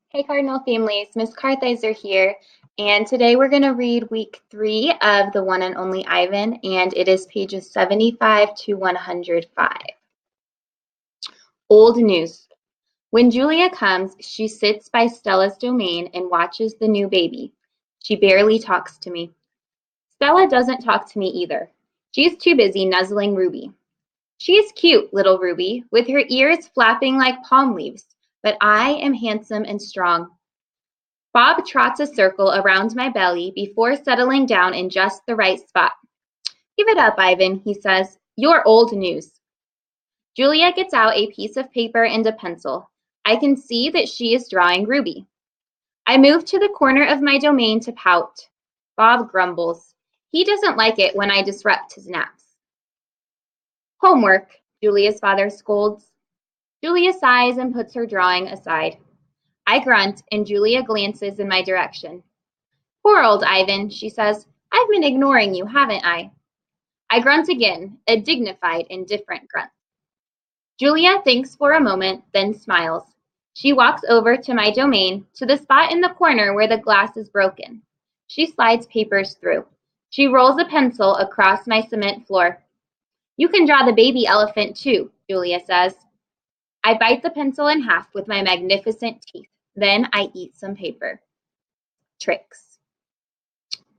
Hey Cardinal families, Miss Kartheiser here, and today we're going to read week 3 of The One and Only Ivan, and it is pages 75 to 105. Old news. When Julia comes, she sits by Stella's domain and watches the new baby. She barely talks to me. Stella doesn't talk to me either. She's too busy nuzzling Ruby. She's cute, little Ruby, with her ears flapping like palm leaves, but I am handsome and strong. Bob trots a circle around my belly before settling down in just the right spot. Give it up, Ivan, he says. You're old news. Julia gets out a piece of paper and a pencil. I can see that she is drawing Ruby. I move to the corner of my domain to pout. Bob grumbles. He doesn't like it when I disrupt his naps. Homework, Julia's father scolds. Julia sighs and puts her drawing aside. I grunt, and Julia glances in my direction. Poor old Ivan, she says. I've been ignoring you, haven't I? I grunt again, a dignified, indifferent grunt. Julia thinks for a moment, then smiles. She walks over to my domain, to the spot in the corner where the glass is broken. She slides papers through. She rolls a pencil across my cement floor. You can draw the baby elephant too, Julia says. I bite the pencil in half with my magnificent teeth. Then I eat some paper. Tricks.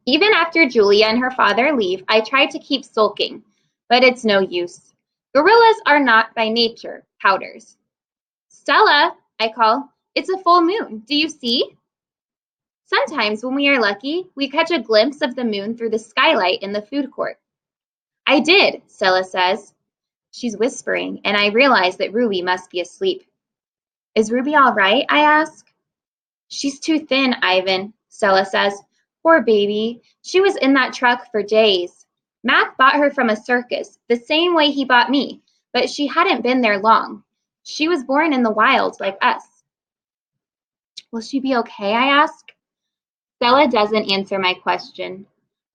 Even after Julia and her father leave, I try to keep sulking, but it's no use. Gorillas are not by nature pouters. Stella, I call, it's a full moon. Do you see? Sometimes when we are lucky, we catch a glimpse of the moon through the skylight in the food court. I did, Stella says. She's whispering, and I realize that Ruby must be asleep. Is Ruby all right? I ask. She's too thin, Ivan, Stella says. Poor baby. She was in that truck for days. Mac bought her from a circus, the same way he bought me, but she hadn't been there long. She was born in the wild like us. Will she be okay? I ask. Stella doesn't answer my question.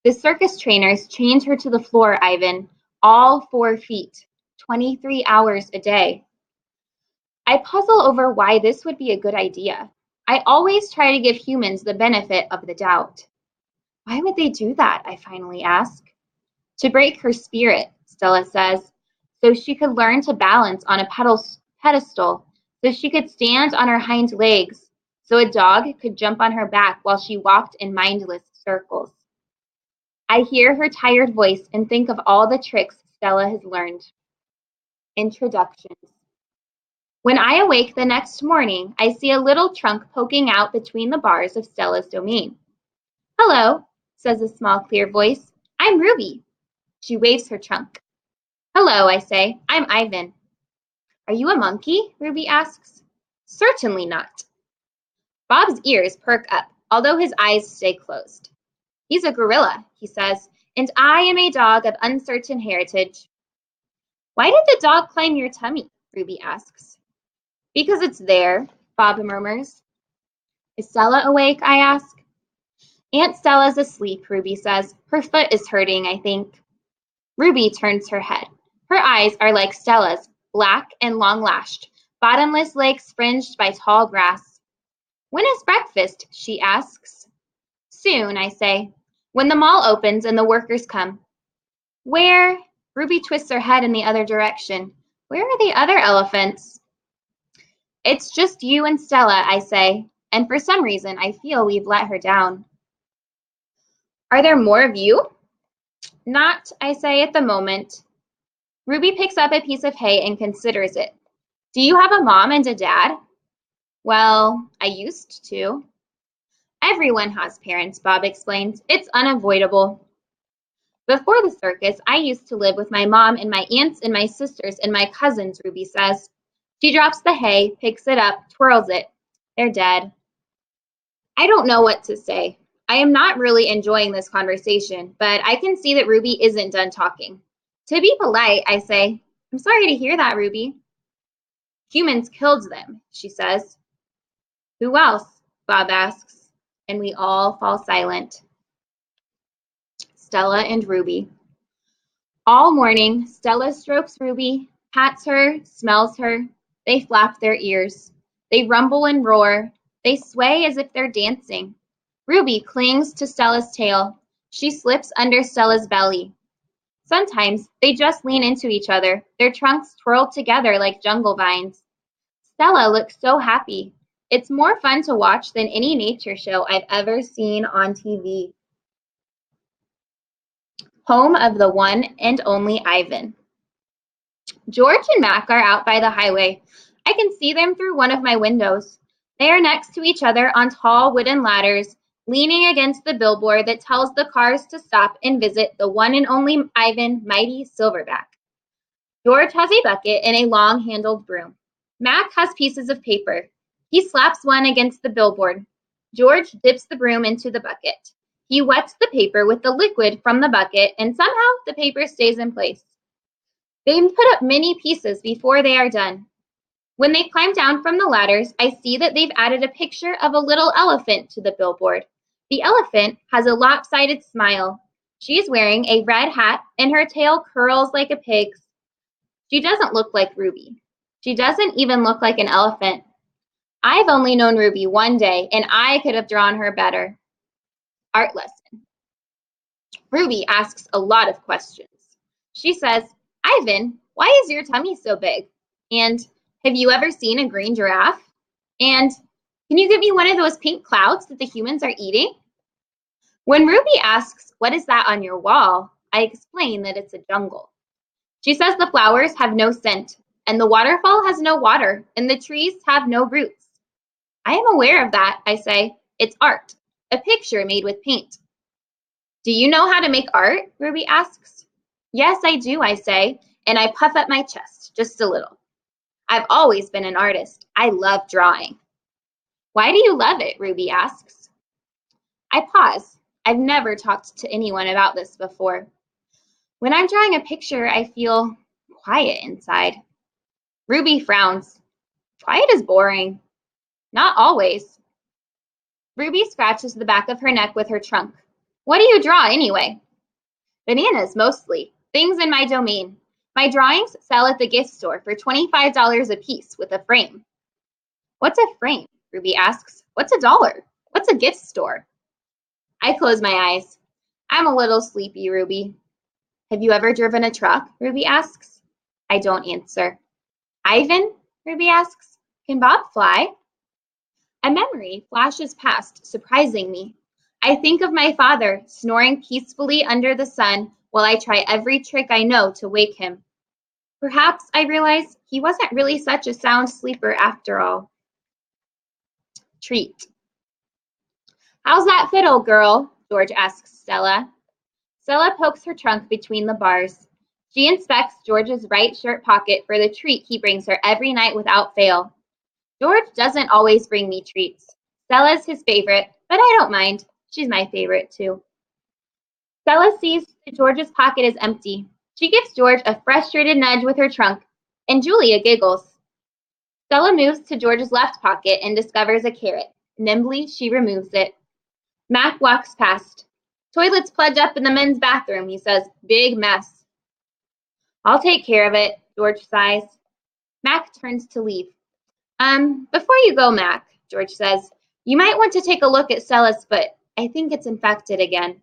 The circus trainers chained her to the floor, Ivan, all 4 feet, 23 hours a day. I puzzle over why this would be a good idea. I always try to give humans the benefit of the doubt. Why would they do that? I finally ask. To break her spirit, Stella says, so she could learn to balance on a pedestal, so she could stand on her hind legs, so a dog could jump on her back while she walked in mindless circles. I hear her tired voice and think of all the tricks Stella has learned. Introductions. When I awake the next morning, I see a little trunk poking out between the bars of Stella's domain. Hello, says a small, clear voice. I'm Ruby. She waves her trunk. Hello, I say. I'm Ivan. Are you a monkey? Ruby asks. Certainly not. Bob's ears perk up, although his eyes stay closed. He's a gorilla, he says, and I am a dog of uncertain heritage. Why did the dog climb your tummy? Ruby asks. Because it's there, Bob murmurs. Is Stella awake? I ask. Aunt Stella's asleep, Ruby says. Her foot is hurting, I think. Ruby turns her head. Her eyes are like Stella's, black and long-lashed, bottomless lakes fringed by tall grass. When is breakfast? She asks. Soon, I say, when the mall opens and the workers come. Where? Ruby twists her head in the other direction. Where are the other elephants? It's just you and Stella, I say, and for some reason I feel we've let her down. Are there more of you? Not, I say, at the moment. Ruby picks up a piece of hay and considers it. Do you have a mom and a dad? Well, I used to. Everyone has parents, Bob explains. It's unavoidable. Before the circus, I used to live with my mom and my aunts and my sisters and my cousins, Ruby says. She drops the hay, picks it up, twirls it. They're dead. I don't know what to say. I am not really enjoying this conversation, but I can see that Ruby isn't done talking. To be polite, I say, I'm sorry to hear that, Ruby. Humans killed them, she says. Who else? Bob asks, and we all fall silent. Stella and Ruby. All morning, Stella strokes Ruby, pats her, smells her. They flap their ears. They rumble and roar. They sway as if they're dancing. Ruby clings to Stella's tail. She slips under Stella's belly. Sometimes they just lean into each other, their trunks twirled together like jungle vines. Stella looks so happy. It's more fun to watch than any nature show I've ever seen on TV. Home of the one and only Ivan. George and Mac are out by the highway. I can see them through one of my windows. They are next to each other on tall wooden ladders, leaning against the billboard that tells the cars to stop and visit the one and only Ivan Mighty Silverback. George has a bucket and a long-handled broom. Mac has pieces of paper. He slaps one against the billboard. George dips the broom into the bucket. He wets the paper with the liquid from the bucket, and somehow the paper stays in place. They put up many pieces before they are done. When they climb down from the ladders, I see that they've added a picture of a little elephant to the billboard. The elephant has a lopsided smile. She is wearing a red hat, and her tail curls like a pig's. She doesn't look like Ruby. She doesn't even look like an elephant. I've only known Ruby one day, and I could have drawn her better. Art lesson. Ruby asks a lot of questions. She says, Ivan, why is your tummy so big? And have you ever seen a green giraffe? And can you give me one of those pink clouds that the humans are eating? When Ruby asks, what is that on your wall? I explain that it's a jungle. She says the flowers have no scent, and the waterfall has no water, and the trees have no roots. I am aware of that, I say. It's art, a picture made with paint. Do you know how to make art? Ruby asks. Yes, I do, I say, and I puff up my chest, just a little. I've always been an artist. I love drawing. Why do you love it? Ruby asks. I pause. I've never talked to anyone about this before. When I'm drawing a picture, I feel quiet inside. Ruby frowns. Quiet is boring. Not always. Ruby scratches the back of her neck with her trunk. What do you draw anyway? Bananas, mostly. Things in my domain. My drawings sell at the gift store for $25 a piece with a frame. What's a frame? Ruby asks. What's $1? What's a gift store? I close my eyes. I'm a little sleepy, Ruby. Have you ever driven a truck? Ruby asks. I don't answer. Ivan? Ruby asks. Can Bob fly? A memory flashes past, surprising me. I think of my father snoring peacefully under the sun while I try every trick I know to wake him. Perhaps, I realize, he wasn't really such a sound sleeper after all. Treat. How's that fiddle, girl? George asks Stella. Stella pokes her trunk between the bars. She inspects George's right shirt pocket for the treat he brings her every night without fail. George doesn't always bring me treats. Stella's his favorite, but I don't mind. She's my favorite too. Stella sees that George's pocket is empty. She gives George a frustrated nudge with her trunk, and Julia giggles. Stella moves to George's left pocket and discovers a carrot. Nimbly, she removes it. Mac walks past. Toilet's plugged up in the men's bathroom, he says. Big mess. I'll take care of it, George sighs. Mac turns to leave. Before you go, Mac, George says, you might want to take a look at Stella's foot. I think it's infected again.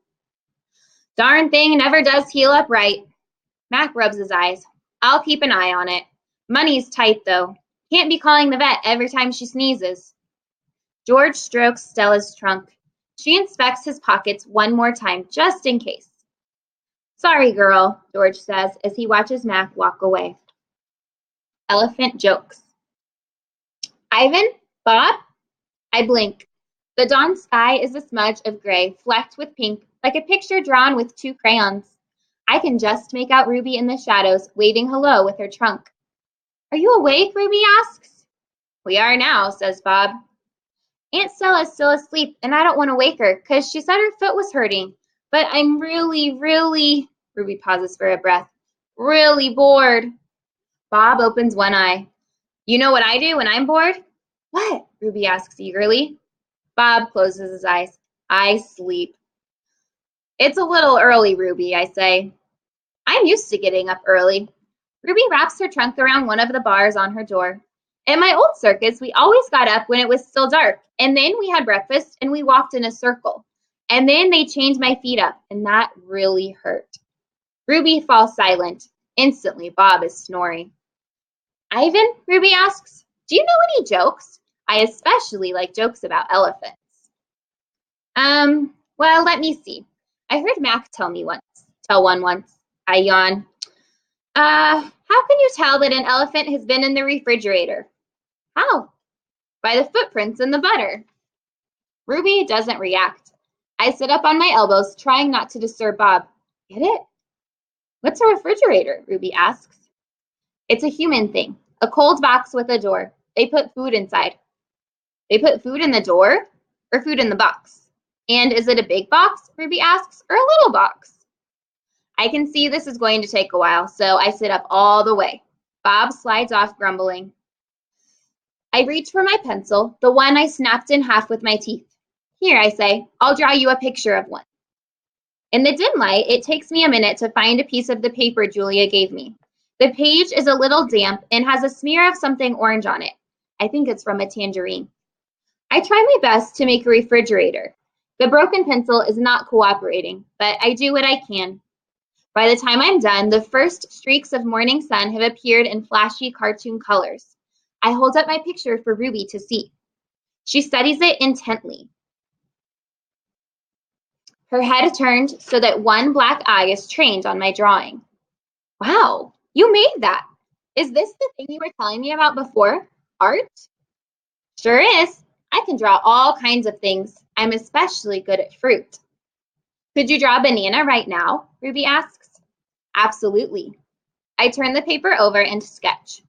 Darn thing never does heal up right. Mac rubs his eyes. I'll keep an eye on it. Money's tight, though. Can't be calling the vet every time she sneezes. George strokes Stella's trunk. She inspects his pockets one more time, just in case. Sorry, girl, George says as he watches Mac walk away. Elephant jokes. Ivan? Bob? I blink. The dawn sky is a smudge of gray, flecked with pink, like a picture drawn with 2 crayons. I can just make out Ruby in the shadows, waving hello with her trunk. Are you awake? Ruby asks. We are now, says Bob. Aunt Stella's still asleep, and I don't want to wake her, because she said her foot was hurting. But I'm really, Ruby pauses for a breath, really bored. Bob opens one eye. You know what I do when I'm bored? What? Ruby asks eagerly. Bob closes his eyes. I sleep. It's a little early, Ruby, I say. I'm used to getting up early. Ruby wraps her trunk around one of the bars on her door. At my old circus, we always got up when it was still dark, and then we had breakfast and we walked in a circle. And then they chained my feet up, and that really hurt. Ruby falls silent. Instantly, Bob is snoring. Ivan, Ruby asks, do you know any jokes? I especially like jokes about elephants. Well, let me see. I heard Mac tell one once. I yawn. How can you tell that an elephant has been in the refrigerator? How? By the footprints in the butter. Ruby doesn't react. I sit up on my elbows, trying not to disturb Bob. Get it? What's a refrigerator? Ruby asks. It's a human thing. A cold box with a door. They put food inside. They put food in the door or food in the box? And is it a big box, Ruby asks, or a little box? I can see this is going to take a while, so I sit up all the way. Bob slides off, grumbling. I reach for my pencil, the one I snapped in half with my teeth. Here, I say, I'll draw you a picture of one. In the dim light, it takes me a minute to find a piece of the paper Julia gave me. The page is a little damp and has a smear of something orange on it. I think it's from a tangerine. I try my best to make a refrigerator. The broken pencil is not cooperating, but I do what I can. By the time I'm done, the first streaks of morning sun have appeared in flashy cartoon colors. I hold up my picture for Ruby to see. She studies it intently. Her head turned so that one black eye is trained on my drawing. Wow, you made that. Is this the thing you were telling me about before? Art? Sure is. I can draw all kinds of things. I'm especially good at fruit. Could you draw a banana right now? Ruby asks. Absolutely. I turn the paper over and sketch.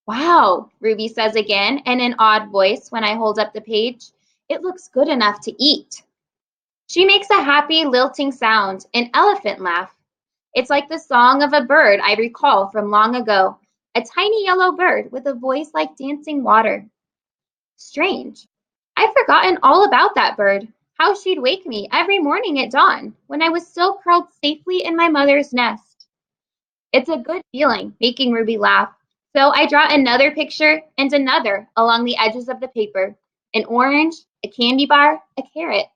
Wow, Ruby says again in an odd voice when I hold up the page. It looks good enough to eat. She makes a happy, lilting sound, an elephant laugh. It's like the song of a bird I recall from long ago, a tiny yellow bird with a voice like dancing water. Strange. I'd forgotten all about that bird, how she'd wake me every morning at dawn when I was still curled safely in my mother's nest. It's a good feeling, making Ruby laugh. So I draw another picture and another along the edges of the paper, an orange, a candy bar, a carrot.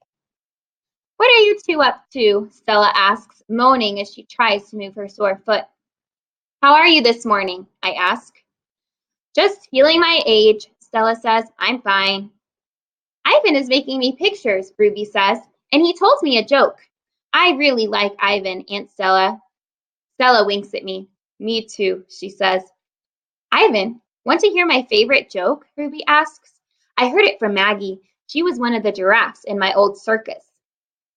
What are you two up to? Stella asks, moaning as she tries to move her sore foot. How are you this morning? I ask. Just feeling my age, Stella says. I'm fine. Ivan is making me pictures, Ruby says, and he told me a joke. I really like Ivan, Aunt Stella. Stella winks at me. Me too, she says. Ivan, want to hear my favorite joke? Ruby asks. I heard it from Maggie. She was one of the giraffes in my old circus.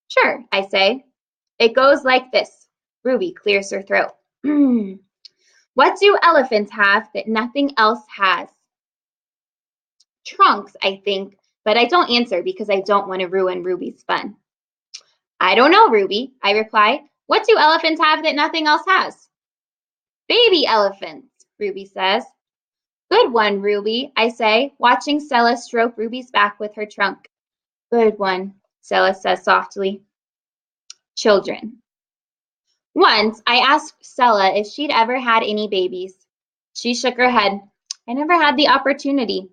Sure, I say. It goes like this. Ruby clears her throat. What do elephants have that nothing else has? Trunks, I think, but I don't answer because I don't want to ruin Ruby's fun. I don't know, Ruby, I reply. What do elephants have that nothing else has? Baby elephants, Ruby says. Good one, Ruby, I say, watching Stella stroke Ruby's back with her trunk. Good one, Stella says softly. Children. Once, I asked Stella if she'd ever had any babies. She shook her head. I never had the opportunity.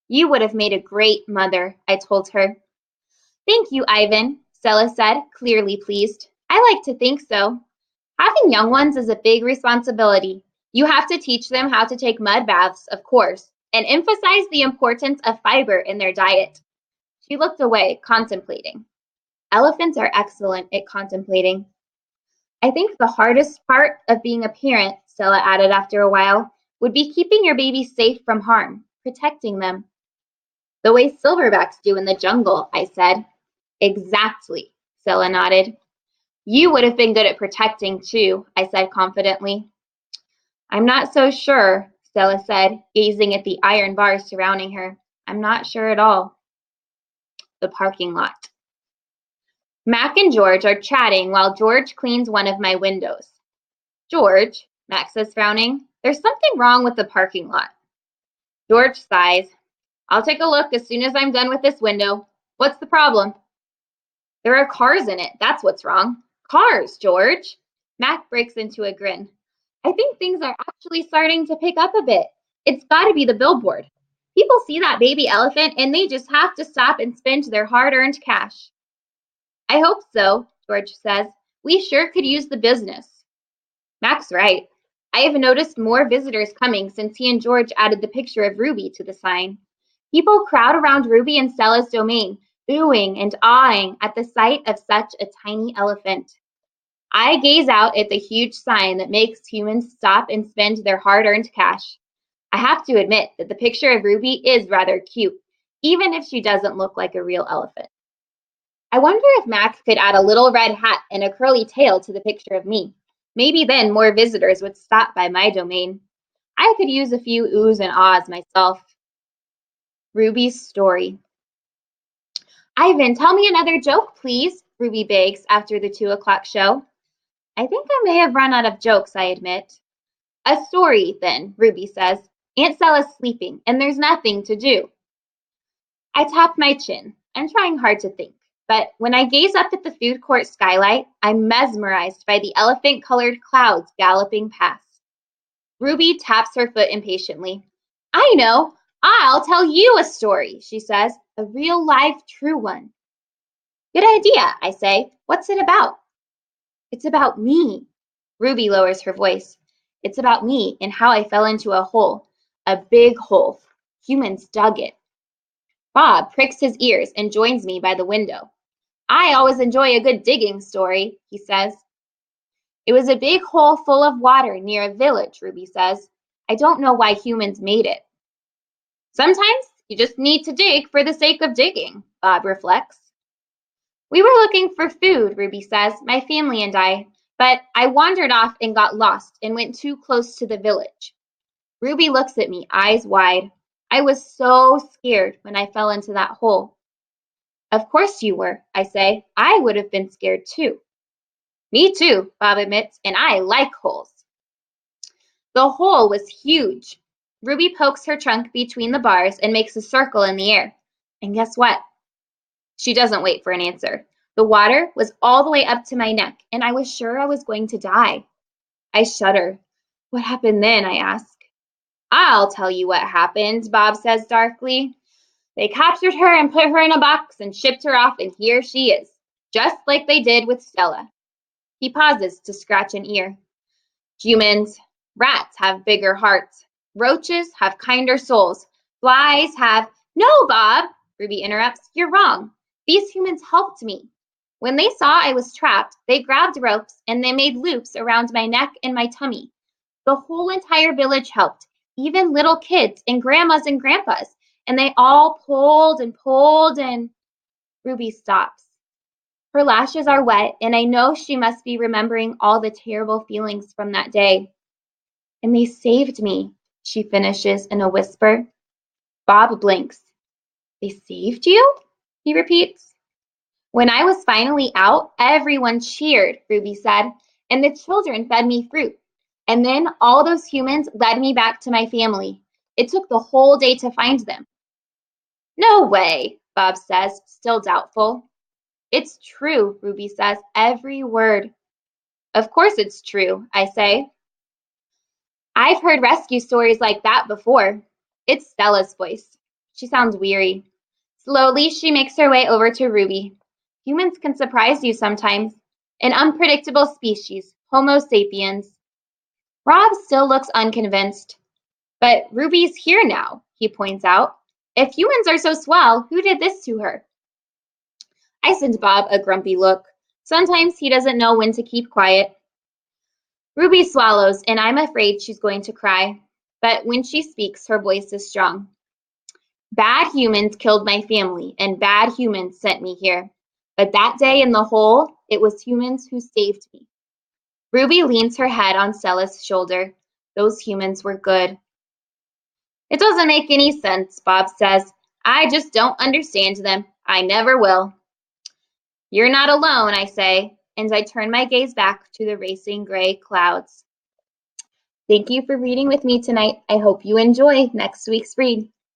You would have made a great mother, I told her. Thank you, Ivan, Stella said, clearly pleased. I like to think so. Having young ones is a big responsibility. You have to teach them how to take mud baths, of course, and emphasize the importance of fiber in their diet. She looked away, contemplating. Elephants are excellent at contemplating. I think the hardest part of being a parent, Stella added after a while, would be keeping your baby safe from harm, protecting them. The way silverbacks do in the jungle, I said. Exactly, Stella nodded. You would have been good at protecting, too, I said confidently. I'm not so sure, Stella said, gazing at the iron bars surrounding her. I'm not sure at all. The parking lot. Mac and George are chatting while George cleans one of my windows. George, Mac says, frowning, there's something wrong with the parking lot. George sighs. I'll take a look as soon as I'm done with this window. What's the problem? There are cars in it. That's what's wrong. Cars, George. Mac breaks into a grin. I think things are actually starting to pick up a bit. It's got to be the billboard. People see that baby elephant and they just have to stop and spend their hard-earned cash. I hope so, George says. We sure could use the business. Mac's right. I have noticed more visitors coming since he and George added the picture of Ruby to the sign. People crowd around Ruby and Stella's domain, oohing and awing at the sight of such a tiny elephant. I gaze out at the huge sign that makes humans stop and spend their hard-earned cash. I have to admit that the picture of Ruby is rather cute, even if she doesn't look like a real elephant. I wonder if Mac could add a little red hat and a curly tail to the picture of me. Maybe then more visitors would stop by my domain. I could use a few oohs and ahs myself. Ruby's story. Ivan, tell me another joke, please, Ruby begs after the 2 o'clock show. I think I may have run out of jokes, I admit. A story, then, Ruby says. Aunt Stella's sleeping, and there's nothing to do. I tap my chin. I'm trying hard to think. But when I gaze up at the food court skylight, I'm mesmerized by the elephant-colored clouds galloping past. Ruby taps her foot impatiently. I know. I'll tell you a story, she says. A real, live, true one. Good idea, I say. What's it about? It's about me. Ruby lowers her voice. It's about me and how I fell into a hole. A big hole. Humans dug it. Bob pricks his ears and joins me by the window. I always enjoy a good digging story, he says. It was a big hole full of water near a village, Ruby says. I don't know why humans made it. Sometimes you just need to dig for the sake of digging, Bob reflects. We were looking for food, Ruby says, my family and I, but I wandered off and got lost and went too close to the village. Ruby looks at me, eyes wide. I was so scared when I fell into that hole. Of course you were, I say. I would have been scared too. Me too, Bob admits, and I like holes. The hole was huge. Ruby pokes her trunk between the bars and makes a circle in the air. And guess what? She doesn't wait for an answer. The water was all the way up to my neck, and I was sure I was going to die. I shudder. What happened then, I ask. I'll tell you what happened, Bob says darkly. They captured her and put her in a box and shipped her off, and here she is, just like they did with Stella. He pauses to scratch an ear. Humans, rats have bigger hearts. Roaches have kinder souls. Flies have... No, Bob, Ruby interrupts. You're wrong. These humans helped me. When they saw I was trapped, they grabbed ropes and they made loops around my neck and my tummy. The whole entire village helped, even little kids and grandmas and grandpas, and they all pulled and pulled and... Ruby stops. Her lashes are wet, and I know she must be remembering all the terrible feelings from that day. And they saved me, she finishes in a whisper. Bob blinks. They saved you? He repeats. When I was finally out, everyone cheered, Ruby said, and the children fed me fruit. And then all those humans led me back to my family. It took the whole day to find them. No way, Bob says, still doubtful. It's true, Ruby says, every word. Of course it's true, I say. I've heard rescue stories like that before. It's Stella's voice. She sounds weary. Slowly, she makes her way over to Ruby. Humans can surprise you sometimes. An unpredictable species, Homo sapiens. Rob still looks unconvinced. But Ruby's here now, he points out. If humans are so swell, who did this to her? I send Bob a grumpy look. Sometimes he doesn't know when to keep quiet. Ruby swallows, and I'm afraid she's going to cry. But when she speaks, her voice is strong. Bad humans killed my family, and bad humans sent me here. But that day in the hole, it was humans who saved me. Ruby leans her head on Stella's shoulder. Those humans were good. It doesn't make any sense, Bob says. I just don't understand them. I never will. You're not alone, I say, and I turn my gaze back to the racing gray clouds. Thank you for reading with me tonight. I hope you enjoy next week's read.